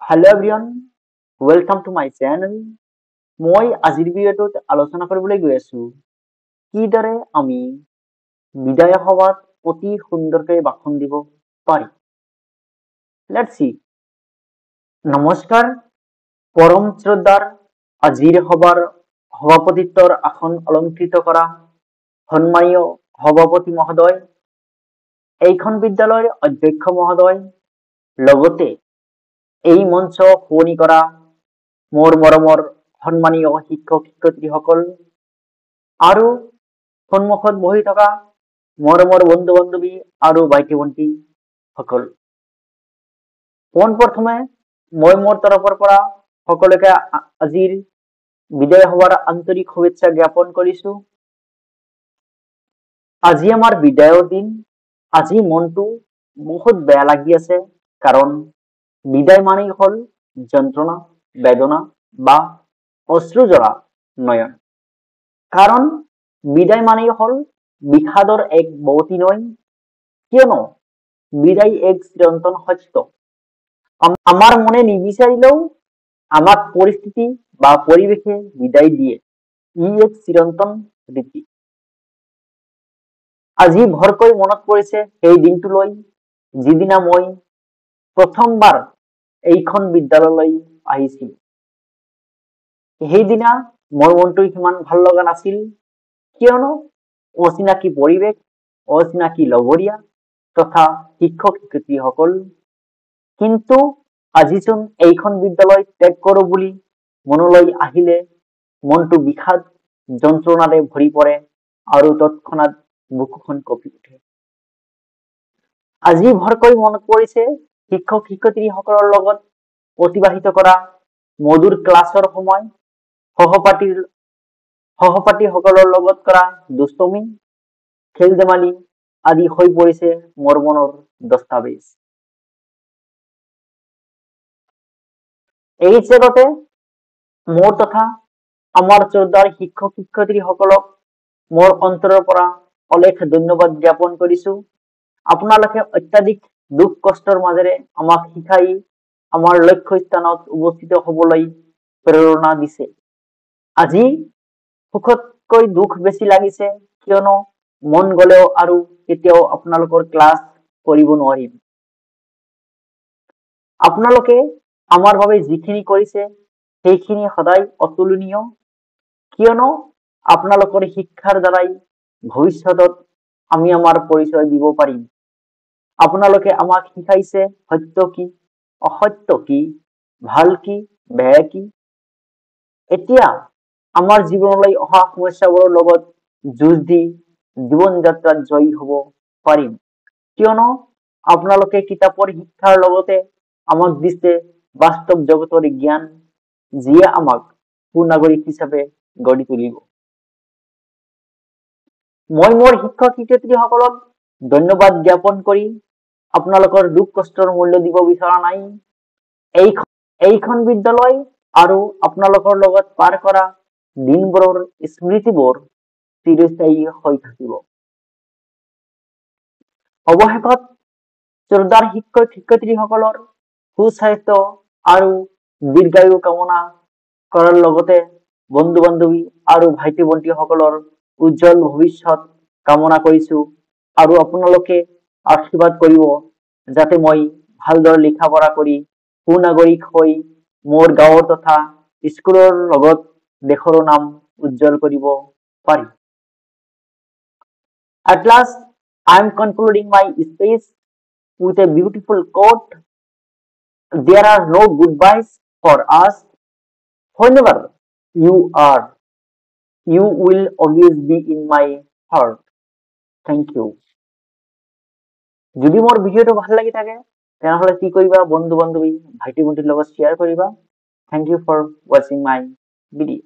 Hello everyone, welcome to my channel. মই আজিৰ ভিডিঅ'টোত আলোচনা কৰিবলৈ গৈ আছো কিদৰে আমি বিদায় সভাত অতি সুন্দৰকৈ ভাষণ দিব পাৰি। Let's see. নমস্কাৰ, পৰম শ্ৰদ্ধাৰ আজিৰ সভাৰ সভাপতিত্বৰ আসন অলংকৃত কৰা সন্মানীয় সভাপতি মহোদয়, এইখন বিদ্যালয়ৰ অধ্যক্ষ মহোদয়, লগতে এই মঞ্চ শুৱনি কৰা মোৰ মৰমৰ সন্মানীয় শিক্ষক শিক্ষয়িত্ৰীসকল আৰু সন্মুখত বহি থকা মৰমৰ বন্ধু বান্ধৱী আৰু ভাইটি ভণ্টি সকল, পোনপ্ৰথমে মই মোৰ তৰফৰ পৰা সকলোকে আজিৰ বিদায় সভাৰ আন্তৰিক শুভেচ্ছা জ্ঞাপন কৰিছো। আজি আমাৰ বিদায়ৰ দিন। আজি মনটো বহুত বেয়া লাগি আছে, কাৰণ বিদায় মানেই হল যন্ত্ৰণা, বেদনা বা অশ্ৰুজৰা নয়ন। কাৰণ বিদায় মানেই হল বিষাদৰ এক বৱতী নয়, কিয়নো বিদায় এক চিৰন্তন সত্য। আমাৰ মনে নিবিচাৰিলেও আমাক পৰিস্থিতি বা পৰিৱেশে বিদায় দিয়ে, ই এক চিৰন্তন ৰীতি। আজি ভৰকৈ মনত পৰিছে সেই দিনটোলৈ, যিদিনা মই প্ৰথমবাৰ এইখন বিদ্যালয়লৈ আহিছিল। সেইদিনা মোৰ মনটো সিমান ভাল লগা নাছিল, কিয়নো অচিনাকি পৰিৱেশ, অচিনাকি লগৰীয়া তথা শিক্ষক শিক্ষয়িত্ৰীসকল। কিন্তু আজিচোন এইখন বিদ্যালয় ত্যাগ কৰো বুলি মনলৈ আহিলে মনটো বিষাদ যন্ত্ৰণাৰে ভৰি পৰে আৰু তৎক্ষণাৎ বুকুখন কঁপি উঠে। আজি ভৰকৈ মনত পৰিছে শিক্ষক শিক্ষয়িত্ৰীসকলৰ লগত অতিবাহিত কৰা মধুৰ ক্লাছৰ সময়, সহপাঠীসকলৰ লগত কৰা দুষ্টমি, খেল ধেমালি আদি হৈ পৰিছে মোৰ মনৰ দস্তাবেজ। এই জেগাতে মোৰ তথা আমাৰ শ্ৰদ্ধাৰ শিক্ষক শিক্ষয়িত্ৰীসকলক মোৰ অন্তৰৰ পৰা অলেখ ধন্যবাদ জ্ঞাপন কৰিছো। আপোনালোকে অত্যাধিক দুখ কষ্টৰ মাজেৰে আমাক শিকাই আমাৰ লক্ষ্য স্থানত উপস্থিত হবলৈ প্ৰেৰণা দিছে। আজি সুখতকৈ দুখ বেছি লাগিছে, কিয়নো মন গলেও আৰু কেতিয়াও আপোনালোকৰ ক্লাছ কৰিব নোৱাৰিম। আপোনালোকে আমাৰ বাবে যিখিনি কৰিছে সেইখিনি সদায় অতুলনীয়, কিয়নো আপোনালোকৰ শিক্ষাৰ দ্বাৰাই ভৱিষ্যতত আমি আমাৰ পৰিচয় দিব পাৰিম। আপোনালোকে আমাক শিকাইছে সত্য কি, অসত্য কি, ভাল কি, বেয়া কি। এতিয়া আমাৰ জীৱনলৈ অহা সমস্যাবোৰৰ লগত যুঁজ দি জীৱন যাত্ৰাত জয়ী হব পাৰিম, কিয়নো আপোনালোকে কিতাপৰ শিক্ষাৰ লগতে আমাক দিছে বাস্তৱ জগতৰ জ্ঞান, যিয়ে আমাক সুনাগৰিক হিচাপে গঢ়ি তুলিব। মই মোৰ শিক্ষক শিক্ষয়িত্ৰীসকলক ধন্যবাদ জ্ঞাপন কৰি আপোনালোকৰ দুখ কষ্টৰ মূল্য দিব বিচৰা নাই। এইখন বিদ্যালয় আৰু আপোনালোকৰ লগত পাৰ কৰা দিনবোৰৰ স্মৃতিবোৰ চিৰস্থায়ী হৈ থাকিব। অৱশেষত শ্ৰদ্ধাৰ শিক্ষক শিক্ষয়িত্ৰীসকলৰ সুস্বাস্থ্য আৰু দীৰ্ঘায়ু কামনা কৰাৰ লগতে বন্ধু বান্ধৱী আৰু ভাইটি ভণ্টিসকলৰ উজ্জ্বল ভৱিষ্যত কামনা কৰিছো, আৰু আপোনালোকে আশীৰ্বাদ কৰিব যাতে মই ভালদৰে লিখা পঢ়া কৰি সুনাগৰিক হৈ মোৰ গাঁৱৰ তথা স্কুলৰ লগত দেশৰো নাম উজ্জ্বল কৰিব পাৰি। At last, I am concluding my speech with a beautiful quote. There are no goodbyes for us. Whenever you are, you will always be in my heart. Thank you. যদি মোৰ ভিডিঅ'টো ভাল লাগি থাকে তেনেহলে কি কৰিবা, বন্ধু বান্ধৱী ভাইটি ভণ্টিৰ লগত শ্বেয়াৰ কৰিবা। Thank you for watching my video.